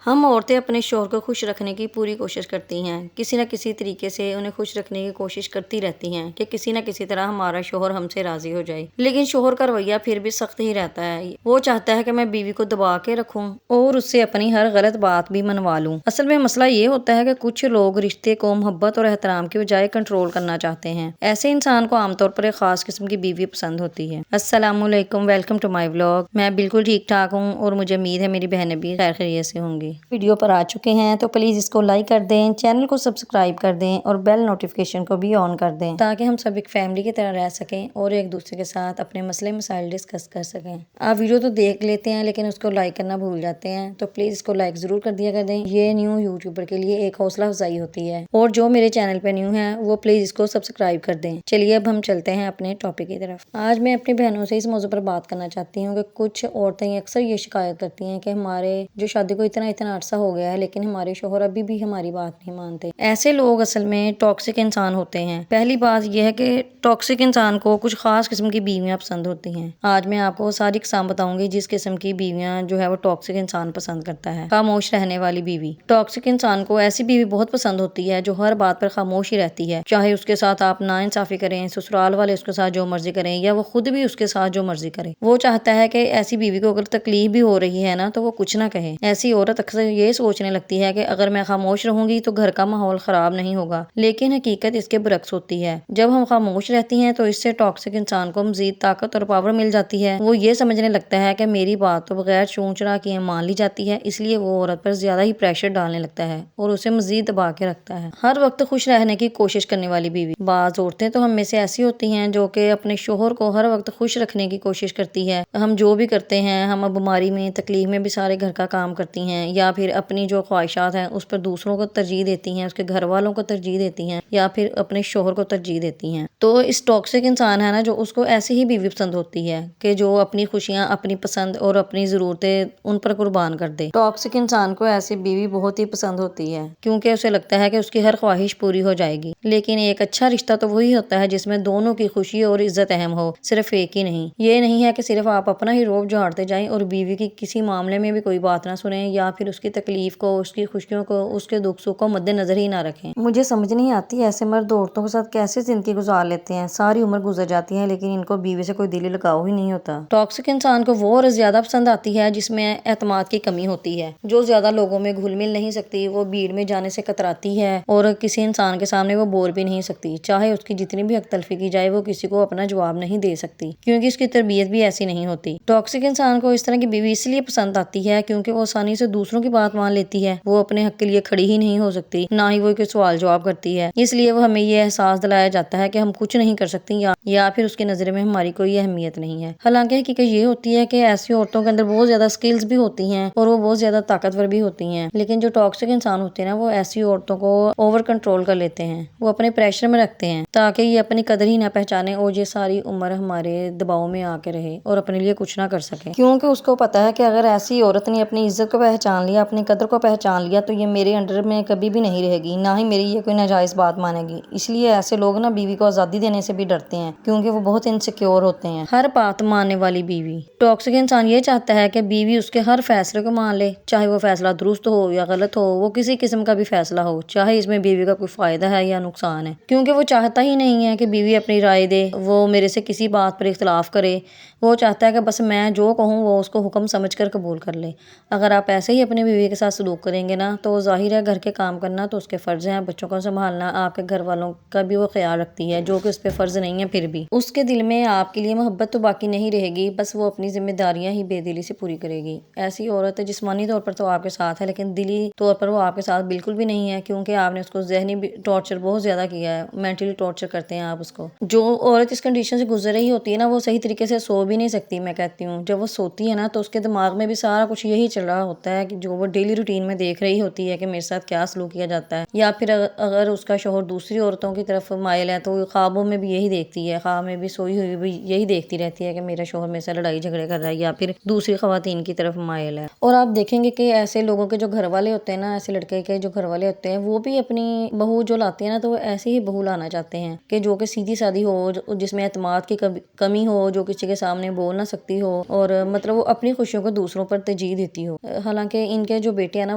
ہم عورتیں اپنے شوہر کو خوش رکھنے کی پوری کوشش کرتی ہیں، کسی نہ کسی طریقے سے انہیں خوش رکھنے کی کوشش کرتی رہتی ہیں کہ کسی نہ کسی طرح ہمارا شوہر ہم سے راضی ہو جائے۔ لیکن شوہر کا رویہ پھر بھی سخت ہی رہتا ہے، وہ چاہتا ہے کہ میں بیوی کو دبا کے رکھوں اور اس سے اپنی ہر غلط بات بھی منوا لوں۔ اصل میں مسئلہ یہ ہوتا ہے کہ کچھ لوگ رشتے کو محبت اور احترام کی بجائے کنٹرول کرنا چاہتے ہیں۔ ایسے انسان کو عام طور پر ایک خاص قسم کی بیوی پسند ہوتی ہے۔ السلام علیکم، ویلکم ٹو مائی ولاگ۔ میں بالکل ٹھیک ٹھاک ہوں اور مجھے امید ہے میری بہنیں بھی خیر خیریت سے ہوں گی۔ ویڈیو پر آ چکے ہیں تو پلیز اس کو لائک کر دیں، چینل کو سبسکرائب کر دیں اور بیل نوٹیفیکیشن کو بھی آن کر دیں تاکہ ہم سب ایک فیملی کی طرح رہ سکیں اور ایک دوسرے کے ساتھ اپنے مسئلے مسائل ڈسکس کر سکیں۔ آپ ویڈیو تو دیکھ لیتے ہیں لیکن اس کو لائک کرنا بھول جاتے ہیں، تو پلیز اس کو لائک ضرور کر دیا کر دیں۔ یہ نیو یوٹیوبر کے لیے ایک حوصلہ افزائی ہوتی ہے، اور جو میرے چینل پہ نیو ہیں وہ پلیز اس کو سبسکرائب کر دیں۔ چلیے اب ہم چلتے ہیں اپنے ٹاپک کی طرف۔ آج میں اپنی بہنوں سے اس موضوع پر بات کرنا چاہتی ہوں کہ کچھ عورتیں اکثر یہ شکایت کرتی ہیں کہ ہمارے جو شادی کو اتنا عرصہ ہو گیا ہے لیکن ہمارے شوہر ابھی بھی ہماری بات نہیں مانتے۔ ایسے لوگ اصل میں ٹاکسک انسان ہوتے ہیں۔ پہلی بات یہ ہے کہ ٹاکسک انسان کو کچھ خاص قسم کی بیویاں پسند ہوتی ہیں۔ آج میں آپ کو ساری اقسام بتاؤں گی جس قسم کی بیویاں جو ہے وہ ٹاکسک انسان پسند کرتا ہے۔ خاموش رہنے والی بیوی۔ ٹاکسک انسان کو ایسی بیوی بہت پسند ہوتی ہے جو ہر بات پر خاموش ہی رہتی ہے، چاہے اس کے ساتھ آپ ناانصافی کریں، سسرال والے اس کے ساتھ جو مرضی کریں یا وہ خود بھی اس کے ساتھ جو مرضی کرے۔ وہ چاہتا ہے کہ ایسی بیوی کو اگر تکلیف بھی ہو رہی ہے نا تو وہ کچھ نہ کہے۔ ایسی عورت اکثر یہ سوچنے لگتی ہے کہ اگر میں خاموش رہوں گی تو گھر کا ماحول خراب نہیں ہوگا، لیکن حقیقت اس کے برعکس ہوتی ہے۔ جب ہم خاموش رہتی ہیں تو اس سے ٹاکسک انسان کو مزید طاقت اور پاور مل جاتی ہے۔ وہ یہ سمجھنے لگتا ہے کہ میری بات تو بغیر چون چرا کیے مان لی جاتی ہے، اس لیے وہ عورت پر زیادہ ہی پریشر ڈالنے لگتا ہے اور اسے مزید دبا کے رکھتا ہے۔ ہر وقت خوش رہنے کی کوشش کرنے والی بیوی۔ بعض عورتیں تو ہم میں سے ایسی ہوتی ہیں جو کہ اپنے شوہر کو ہر وقت خوش رکھنے کی کوشش کرتی ہے۔ ہم جو بھی کرتے ہیں، ہم بیماری میں تکلیف میں بھی سارے گھر کا کام کرتی ہیں، یا پھر اپنی جو خواہشات ہیں اس پر دوسروں کو ترجیح دیتی ہیں، اس کے گھر والوں کو ترجیح دیتی ہیں، یا پھر اپنے شوہر کو ترجیح دیتی ہیں۔ تو اس ٹاکسک انسان ہے نا جو اس کو ایسی ہی بیوی پسند ہوتی ہے کہ جو اپنی خوشیاں، اپنی پسند اور اپنی ضرورتیں ان پر قربان کر دے۔ ٹاکسک انسان کو ایسی بیوی بہت ہی پسند ہوتی ہے کیونکہ اسے لگتا ہے کہ اس کی ہر خواہش پوری ہو جائے گی۔ لیکن ایک اچھا رشتہ تو وہی ہوتا ہے جس میں دونوں کی خوشی اور عزت اہم ہو، صرف ایک ہی نہیں۔ یہ نہیں ہے کہ صرف آپ اپنا ہی روب جھاڑتے جائیں اور بیوی کی کسی معاملے میں بھی کوئی بات نہ سنیں، یا پھر اس کی تکلیف کو، اس کی خوشیوں کو، اس کے دکھ سکھ کو مد نظر ہی نہ رکھیں۔ مجھے سمجھ نہیں آتی ایسے مرد عورتوں کے ساتھ کیسے زندگی گزار لیتے ہیں، ساری عمر گزر جاتی ہے لیکن ان کو بیوی سے کوئی دلی لگاؤ ہی نہیں ہوتا۔ ٹاکسک انسان کو وہ عورت زیادہ پسند آتی ہے جس میں اعتماد کی کمی ہوتی ہے، جو زیادہ لوگوں میں گھل مل نہیں سکتی، وہ بھیڑ میں جانے سے کتراتی ہے اور کسی انسان کے سامنے وہ بول بھی نہیں سکتی، چاہے اس کی جتنی بھی حق تلفی کی جائے وہ کسی کو اپنا جواب نہیں دے سکتی کیونکہ اس کی تربیت بھی ایسی نہیں ہوتی۔ ٹاکسک انسان کو اس طرح کی بیوی اس لیے پسند آتی ہے کیونکہ وہ آسانی سے دوسروں کی بات مان لیتی ہے، وہ اپنے حق کے لیے کھڑی ہی نہیں ہو سکتی، نہ ہی وہ کوئی سوال جواب کرتی ہے، اس لیے وہ ہمیں یہ احساس دلایا جاتا ہے کہ ہم کچھ نہیں کر سکتی یا پھر اس کی نظر میں ہماری کوئی اہمیت نہیں ہے۔ حالانکہ حقیقت یہ ہوتی ہے کہ ایسی عورتوں کے اندر بہت زیادہ سکلز بھی ہوتی ہیں اور وہ بہت زیادہ طاقتور بھی ہوتی ہیں، لیکن جو ٹاکسک انسان ہوتے ہیں نا وہ ایسی عورتوں کو اوور کنٹرول کر لیتے ہیں، وہ اپنے پریشر میں رکھتے ہیں تاکہ یہ اپنی قدر ہی نہ پہچانے اور یہ ساری عمر ہمارے دباؤ میں آ کے رہے اور اپنے لیے کچھ نہ کر سکے، کیونکہ اس کو پتا ہے کہ اگر ایسی عورت نے اپنی عزت کو پہچان لیا، اپنی قدر کو پہچان لیا تو یہ میرے انڈر میں کبھی بھی نہیں رہے گی، نہ ہی میری یہ کوئی ناجائز بات مانے گی۔ اس لیے ایسے لوگ نا بیوی کو آزادی دینے سے بھی ڈرتے ہیں کیونکہ وہ بہت انسیکیور ہوتے ہیں۔ ہر بات ماننے والی بیوی۔ ٹاکسک انسان یہ چاہتا ہے کہ بیوی اس کے ہر فیصلے کو مان لے، چاہے وہ فیصلہ درست ہو یا غلط ہو، وہ کسی قسم کا بھی فیصلہ ہو، چاہے اس میں بیوی کا کوئی فائدہ ہے یا نقصان ہے، کیونکہ وہ چاہتا ہی نہیں ہے کہ بیوی اپنی رائے دے، وہ میرے سے کسی بات پر اختلاف کرے، وہ چاہتا ہے کہ بس میں جو کہوں وہ اس کو حکم سمجھ کر قبول کر لے۔ اگر آپ ایسے ہی اپنی بیوی کے ساتھ سلوک کریں گے نا تو ظاہر ہے گھر کے کام کرنا تو اس کے فرض ہیں، بچوں کو سنبھالنا، آپ کے گھر والوں کا بھی وہ خیال رکھتی ہے جو کہ اس پہ فرض نہیں ہے، پھر بھی اس کے دل میں آپ کے لیے محبت تو باقی نہیں رہے گی، بس وہ اپنی ذمہ داریاں ہی بے دلی سے پوری کرے گی۔ ایسی عورت جسمانی طور پر تو آپ کے ساتھ ہے لیکن دلی طور پر وہ آپ کے ساتھ بالکل بھی نہیں ہے، کیونکہ آپ نے اس کو ذہنی ٹارچر بہت زیادہ کیا ہے، مینٹلی ٹارچر کرتے ہیں آپ اس کو۔ جو عورت اس کنڈیشن سے گزر رہی ہوتی ہے نا وہ صحیح طریقے سے سو بھی نہیں سکتی، میں کہتی ہوں جب وہ سوتی ہے نا تو اس کے دماغ میں بھی سارا کچھ یہی چل رہا ہوتا ہے کہ جو وہ ڈیلی روٹین میں دیکھ رہی ہوتی ہے کہ میرے ساتھ کیا سلوک کیا جاتا ہے، یا پھر اگر اس کا شوہر دوسری عورتوں کی طرف مائل ہے تو خوابوں میں بھی یہی دیکھتی ہے، خواب میں بھی سوئی ہوئی بھی یہی دیکھتی رہتی ہے کہ میرا شوہر میرے سے لڑائی جھگڑے کر رہا ہے یا پھر دوسری خواتین کی طرف مائل ہے۔ اور آپ دیکھیں گے کہ ایسے لوگوں کے جو گھر والے ہوتے ہیں نا، ایسے لڑکے کے جو گھر والے ہوتے ہیں وہ بھی اپنی بہو جو لاتے ہیں نا تو وہ ایسی ہی بہو لانا چاہتے ہیں کہ جو کہ سیدھی سادھی ہو، جس میں اعتماد کی کمی ہو، جو کسی کے سامنے بول نہ سکتی ہو اور مطلب وہ اپنی خوشیوں کو دوسروں پر ترجیح دیتی ہو۔ حالانکہ ان کے جو بیٹے ہیں نا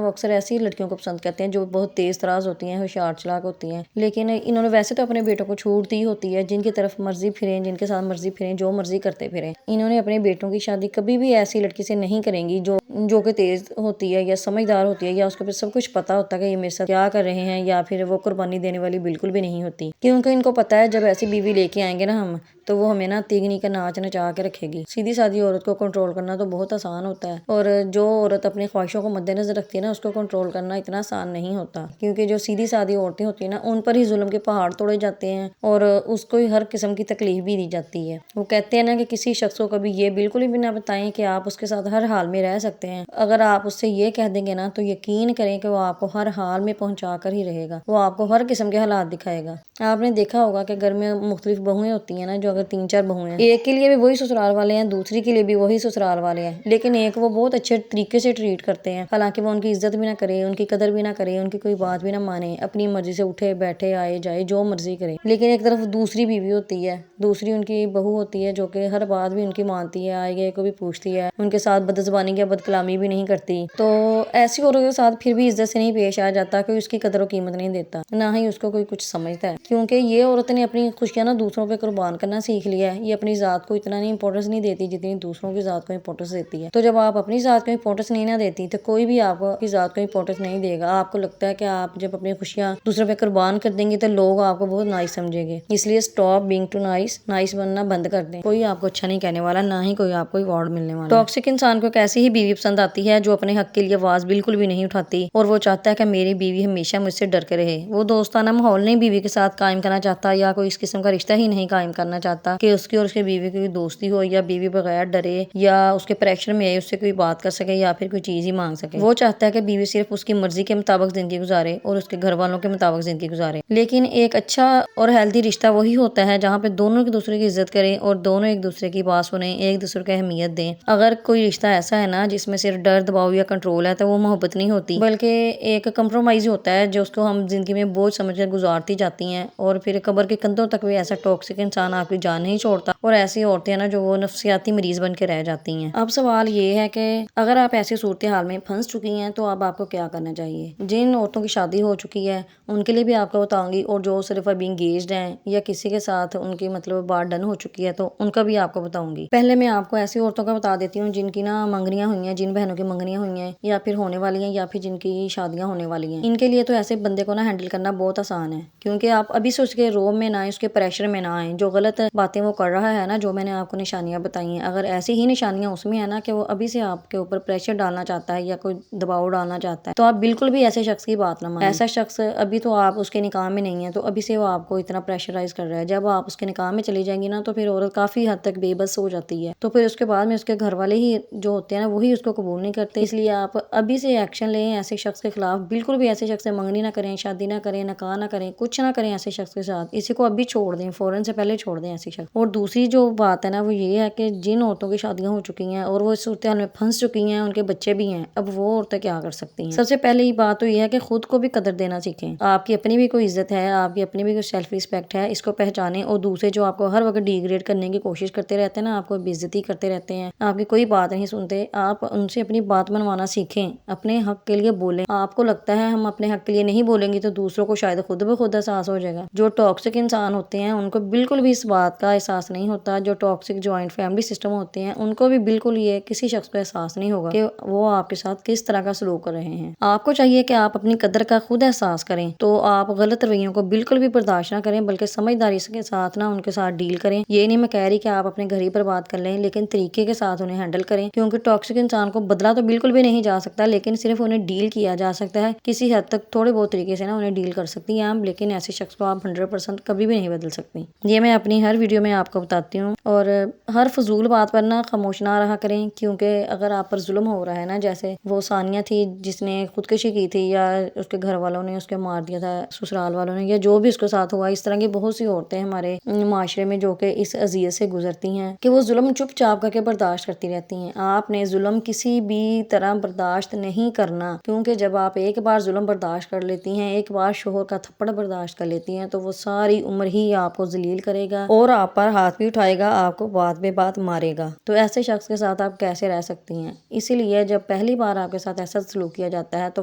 وہ اکثر ایسی لڑکیوں کو پسند کرتے ہیں جو بہت تیز تراز ہوتی ہیں، ہوشیار چلاک ہوتی ہیں، لیکن انہوں نے ویسے تو اپنے بیٹوں کو چھوٹ دی ہوتی ہے، جن کی طرف مرضی پھریں، جن کے ساتھ مرضی پھریں، جو مرضی کرتے پھریں۔ انہوں نے اپنے بیٹوں کی شادی کبھی بھی ایسی لڑکی سے نہیں کریں گی جو کہ تیز ہوتی ہے یا سمجھدار ہوتی ہے یا اس کو سب کچھ پتا ہوتا ہے کہ یہ میرے ساتھ کیا کر رہے ہیں، یا پھر وہ قربانی دینے والی بالکل بھی نہیں ہوتی، کیونکہ ان کو پتا ہے جب ایسی بیوی لے کے آئیں گے نا ہم تو وہ ہمیں نا تیگنی کا ناچ نچا کے رکھے گی۔ سیدھی سادی عورت کو کنٹرول کرنا تو بہت آسان ہوتا ہے، اور جو عورت اپنی خواہشوں کو مد نظر رکھتی ہے نا اس کو کنٹرول کرنا اتنا آسان نہیں ہوتا، کیونکہ جو سیدھی سادی عورتیں ہوتی ہیں نا ان پر ہی ظلم کے پہاڑ توڑے جاتے ہیں اور اس کو ہر قسم کی تکلیف بھی دی جاتی ہے۔ وہ کہتے ہیں نا کہ کسی شخص کو کبھی یہ بالکل بھی نہ بتائیں کہ آپ اس کے ساتھ ہر حال میں رہ سکتے ہیں۔ اگر آپ اس سے یہ کہہ دیں گے نا تو یقین کریں کہ وہ آپ کو ہر حال میں پہنچا کر ہی رہے گا، وہ آپ کو ہر قسم کے حالات دکھائے گا۔ آپ نے دیکھا ہوگا کہ گھر میں مختلف بہویں ہوتی ہیں نا، جو اگر 3-4 بہویں ہیں، ایک کے لیے بھی وہی سسرال والے ہیں، دوسری کے لیے بھی وہی سسرال والے ہیں، لیکن ایک وہ بہت اچھے طریقے سے ٹریٹ کرتے ہیں، حالانکہ وہ ان کی عزت بھی نہ کرے، ان کی قدر بھی نہ کرے، ان کی کوئی بات بھی نہ مانے، اپنی مرضی سے اٹھے بیٹھے آئے جائے جو مرضی کرے۔ لیکن ایک طرف دوسری بیوی ہوتی ہے، دوسری ان کی بہو ہوتی ہے جو کہ ہر بات بھی ان کی مانتی ہے، آئے گئے کو بھی پوچھتی ہے، ان کے ساتھ بدزبانی یا بد کلامی بھی نہیں کرتی۔ تو ایسی عورتوں کے ساتھ پھر بھی عزت سے نہیں پیش آیا جاتا، کوئی اس کی قدر و قیمت نہیں دیتا، نہ ہی اس کو کوئی کچھ سمجھتا ہے، کیونکہ یہ عورت نے اپنی خوشیاں نا دوسروں پہ قربان کرنا سیکھ لیا ہے۔ یہ اپنی ذات کو اتنا نہیں امپورٹنس نہیں دیتی جتنی دوسروں کی ذات کو امپورٹنس دیتی ہے۔ تو جب آپ اپنی ذات کو امپورٹنس نہیں نہ دیتی تو کوئی بھی آپ کی ذات کو امپورٹنس نہیں دے گا۔ آپ کو لگتا ہے کہ آپ جب اپنی خوشیاں دوسروں پہ قربان کر دیں گی تو لوگ آپ کو بہت نائس سمجھیں گے، اس لیے stop being too nice, nice بننا بند کر دیں۔ کوئی آپ کو اچھا نہیں کہنے والا، نہ ہی کوئی آپ کو ایوارڈ ملنے والا۔ ٹاکسک انسان کو ایک ایسی ہی بیوی پسند آتی ہے جو اپنے حق کے لیے آواز بالکل بھی نہیں اٹھاتی اور وہ چاہتا ہے کہ میری بیوی ہمیشہ مجھ سے ڈر کے رہے۔ وہ دوستانہ ماحول نہیں بیوی کے ساتھ قائم کرنا چاہتا یا کوئی اس قسم کا رشتہ ہی نہیں قائم کرنا چاہتا کہ اس کی اور اس کے بیوی کی دوستی ہو، یا بیوی بغیر ڈرے یا اس کے پریشر میں آئے اس سے کوئی بات کر سکے یا پھر کوئی چیز ہی مانگ سکے۔ وہ چاہتا ہے کہ بیوی صرف اس کی مرضی کے مطابق زندگی گزارے اور اس کے گھر والوں کے مطابق زندگی گزارے۔ لیکن ایک اچھا اور ہیلدی رشتہ وہی ہوتا ہے جہاں پہ دونوں ایک دوسرے کی عزت کریں اور دونوں ایک دوسرے کی بات سنیں، ایک دوسرے کو اہمیت دیں۔ اگر کوئی رشتہ ایسا ہے نا جس میں صرف ڈر، دباؤ یا کنٹرول ہے تو وہ محبت نہیں ہوتی، بلکہ ایک کمپرومائز ہوتا ہے جو اس کو ہم زندگی میں بوجھ سمجھ کر گزارتی جاتی ہیں، اور پھر قبر کے کندھوں تک بھی ایسا ٹاکسک انسان آپ کی جان نہیں چھوڑتا، اور ایسی عورتیں ہیں نا جو وہ نفسیاتی مریض بن کے رہ جاتی ہیں۔ اب سوال یہ ہے کہ اگر آپ ایسی صورتحال میں پھنس چکی ہیں تو اب آپ کو کیا کرنا چاہیے۔ جن عورتوں کی شادی ہو چکی ہے ان کے لیے بھی آپ کو بتاؤں گی، اور جو صرف ابھی انگیجڈ ہیں یا کسی کے ساتھ ان کی بات ڈن ہو چکی ہے تو ان کا بھی آپ کو بتاؤں گی۔ پہلے میں آپ کو ایسی عورتوں کا بتا دیتی ہوں جن کی نا منگنیاں ہوئی ہیں، جن بہنوں کی منگنیاں ہوئی ہیں یا پھر ہونے والی ہیں یا پھر جن کی شادیاں ہونے والی ہیں۔ ان کے لیے تو ایسے بندے کو نا ہینڈل کرنا بہت آسان ہے، کیونکہ آپ ابھی سے اس کے روب میں نہ آئیں، اس کے پریشر میں نہ آئیں۔ جو غلط باتیں وہ کر رہا ہے نا، جو میں نے آپ کو نشانیاں بتائی ہیں، اگر ایسی ہی نشانیاں اس میں ہے نا کہ وہ ابھی سے آپ کے اوپر پریشر ڈالنا چاہتا ہے یا کوئی دباؤ ڈالنا چاہتا ہے تو آپ بالکل بھی ایسے شخص کی بات نہ مانیں۔ ایسا شخص ابھی تو آپ اس کے نکاح میں نہیں ہیں تو ابھی سے وہ آپ کو اتنا پریشرائز کر رہا ہے، جب آپ اس کے نکاح میں چلی جائیں گی نا تو پھر عورت کافی حد تک بے بس ہو جاتی ہے، تو پھر اس کے بعد میں اس کے گھر والے ہی جو ہوتے ہیں نا وہی اس کو قبول نہیں کرتے۔ اس لیے آپ ابھی سے ایکشن لیں ایسے شخص کے خلاف، بالکل بھی ایسے شخص سے منگنی نہ کریں، شادی نہ کریں، نکاح نہ کریں، کچھ نہ کریں ایسے شخص کے ساتھ، اسی کو ابھی چھوڑ دیں، فوراً سے پہلے چھوڑ دیں ایسے شخص۔ اور دوسری جو بات ہے نا وہ یہ ہے کہ جن عورتوں کی شادیاں ہو چکی ہیں اور وہ اس صورتحال میں پھنس چکی ہیں، ان کے بچے بھی ہیں، اب وہ عورتیں کیا کر سکتی ہیں۔ سب سے پہلے یہ بات تو یہ ہے کہ خود کو بھی قدر دینا سیکھیں۔ آپ کی اپنی بھی کوئی عزت ہے، آپ کی اپنی بھی کوئی سیلف ریسپیکٹ ہے، اس کو پہچانیں، اور دوسرے جو آپ کو ہر وقت ڈیگریڈ کرنے کی کوشش کرتے رہتے ہیں نا، آپ کو بے عزتی کرتے رہتے ہیں، آپ کی کوئی بات نہیں سنتے، آپ ان سے اپنی بات منوانا سیکھیں، اپنے حق کے لیے بولیں۔ آپ کو لگتا ہے ہم اپنے حق کے لیے نہیں بولیں گے تو دوسروں کو شاید خود بخود احساس ہو جائے گا۔ جو ٹاکسک انسان ہوتے ہیں ان کو بالکل بھی اس بات کا احساس نہیں ہوتا، جو ٹاکسک جوائنٹ فیملی سسٹم ہوتے ہیں ان کو بھی بالکل یہ کسی شخص کو احساس نہیں ہوگا کہ وہ آپ کے ساتھ کس طرح کا سلوک کر رہے ہیں۔ آپ کو چاہیے کہ آپ اپنی قدر کا خود احساس کریں، تو آپ غلط رویوں کو بالکل بھی برداشت نہ کریں، بلکہ سمجھداری کے ساتھ نہ ان کے ساتھ ڈیل کریں۔ یہ نہیں میں کہہ رہی کہ آپ اپنے گھر ہی پر بات کر لیں، لیکن طریقے کے ساتھ انہیں ہینڈل کریں، کیونکہ ٹاکسک انسان کو بدلا تو بالکل بھی نہیں جا سکتا، لیکن صرف انہیں ڈیل کیا جا سکتا ہے، کسی حد تک تھوڑے بہت طریقے سے نا انہیں ڈیل کر سکتی ہیں آپ، لیکن ایسے شخص کو آپ 100% کبھی بھی نہیں بدل سکتی۔ یہ میں اپنی ہر ویڈیو میں آپ کو بتاتی ہوں، اور ہر فضول بات پر نا خاموش نہ رہا کریں، کیونکہ اگر آپ پر ظلم ہو رہا ہے نا، جیسے وہ ثانیہ تھی جس نے خودکشی کی تھی، یا اس کے گھر والوں نے اس کے مار دیا تھا، سسرال والوں نے، یا جو بھی اس کے ساتھ ہوا، اس طرح کی بہت سی عورتیں ہمارے معاشرے میں جو کہ اس اذیت سے گزرتی ہیں کہ وہ ظلم چپ چاپ کر کے برداشت کرتی رہتی ہیں۔ آپ نے ظلم کسی بھی طرح برداشت نہیں کرنا، کیونکہ جب آپ ایک بار ظلم برداشت کر لیتی ہیں، ایک بار شوہر کا تھپڑ برداشت کر لیتی چکی ہیں تو وہ ساری عمر ہی آپ کو ذلیل کرے گا اور آپ پر ہاتھ بھی اٹھائے گا، آپ کو بات بے بات مارے گا۔ تو ایسے شخص کے ساتھ آپ کیسے رہ سکتی ہیں؟ اسی لیے جب پہلی بار آپ کے ساتھ ایسا سلوک کیا جاتا ہے تو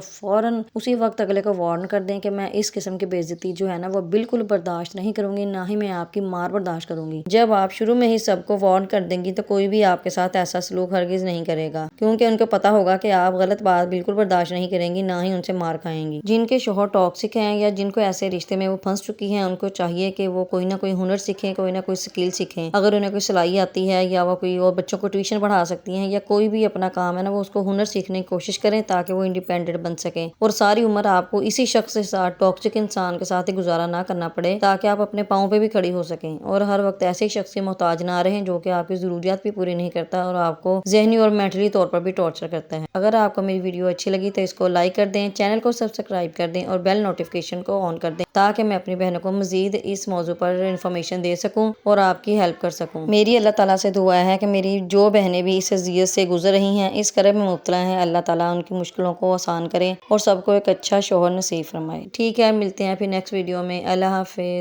فوراً اسی وقت اگلے کو وارن کر دیں کہ میں اس قسم کی بے عزتی جو ہے نا وہ بالکل برداشت نہیں کروں گی، نہ ہی میں آپ کی مار برداشت کروں گی۔ جب آپ شروع میں ہی سب کو وارن کر دیں گی تو کوئی بھی آپ کے ساتھ ایسا سلوک ہرگز نہیں کرے گا، کیونکہ ان کو پتا ہوگا کہ آپ غلط بات بالکل برداشت نہیں کریں گی، نہ ہی ان سے مار کھائیں گی۔ جن کے شوہر ٹاکسک ہیں یا جن کو ایسے رشتے میں وہ پھنس چکی ہیں، ان کو چاہیے کہ وہ کوئی نہ کوئی ہنر سیکھیں، کوئی نہ کوئی سکل سیکھیں۔ اگر انہیں کوئی سلائی آتی ہے یا وہ کوئی اور بچوں کو ٹیوشن پڑھا سکتی ہیں یا کوئی بھی اپنا کام ہے نا وہ اس کو ہنر سیکھنے کی کوشش کریں تاکہ وہ انڈیپینڈنٹ بن سکیں اور ساری عمر آپ کو اسی شخص کے ساتھ، ٹاکسک انسان کے ساتھ ہی گزارا نہ کرنا پڑے، تاکہ آپ اپنے پاؤں پہ بھی کھڑی ہو سکیں اور ہر وقت ایسے شخص کے محتاج نہ رہیں جو کہ آپ کی ضروریات بھی پوری نہیں کرتا اور آپ کو ذہنی اور مینٹلی طور پر بھی ٹارچر کرتا ہے۔ اگر آپ کو میری ویڈیو اچھی لگی تو اس کو لائک کر دیں، چینل کو سبسکرائب کر دیں اور بیل نوٹیفیکیشن کو آن کر دیں تاکہ میں اپنی بہنوں کو مزید اس موضوع پر انفارمیشن دے سکوں اور آپ کی ہیلپ کر سکوں۔ میری اللہ تعالیٰ سے دعا ہے کہ میری جو بہنیں بھی اس اذیت سے گزر رہی ہیں، اس کرب میں مبتلا ہیں، اللہ تعالیٰ ان کی مشکلوں کو آسان کرے اور سب کو ایک اچھا شوہر نصیب فرمائے۔ ٹھیک ہے، ملتے ہیں پھر نیکسٹ ویڈیو میں۔ اللہ حافظ۔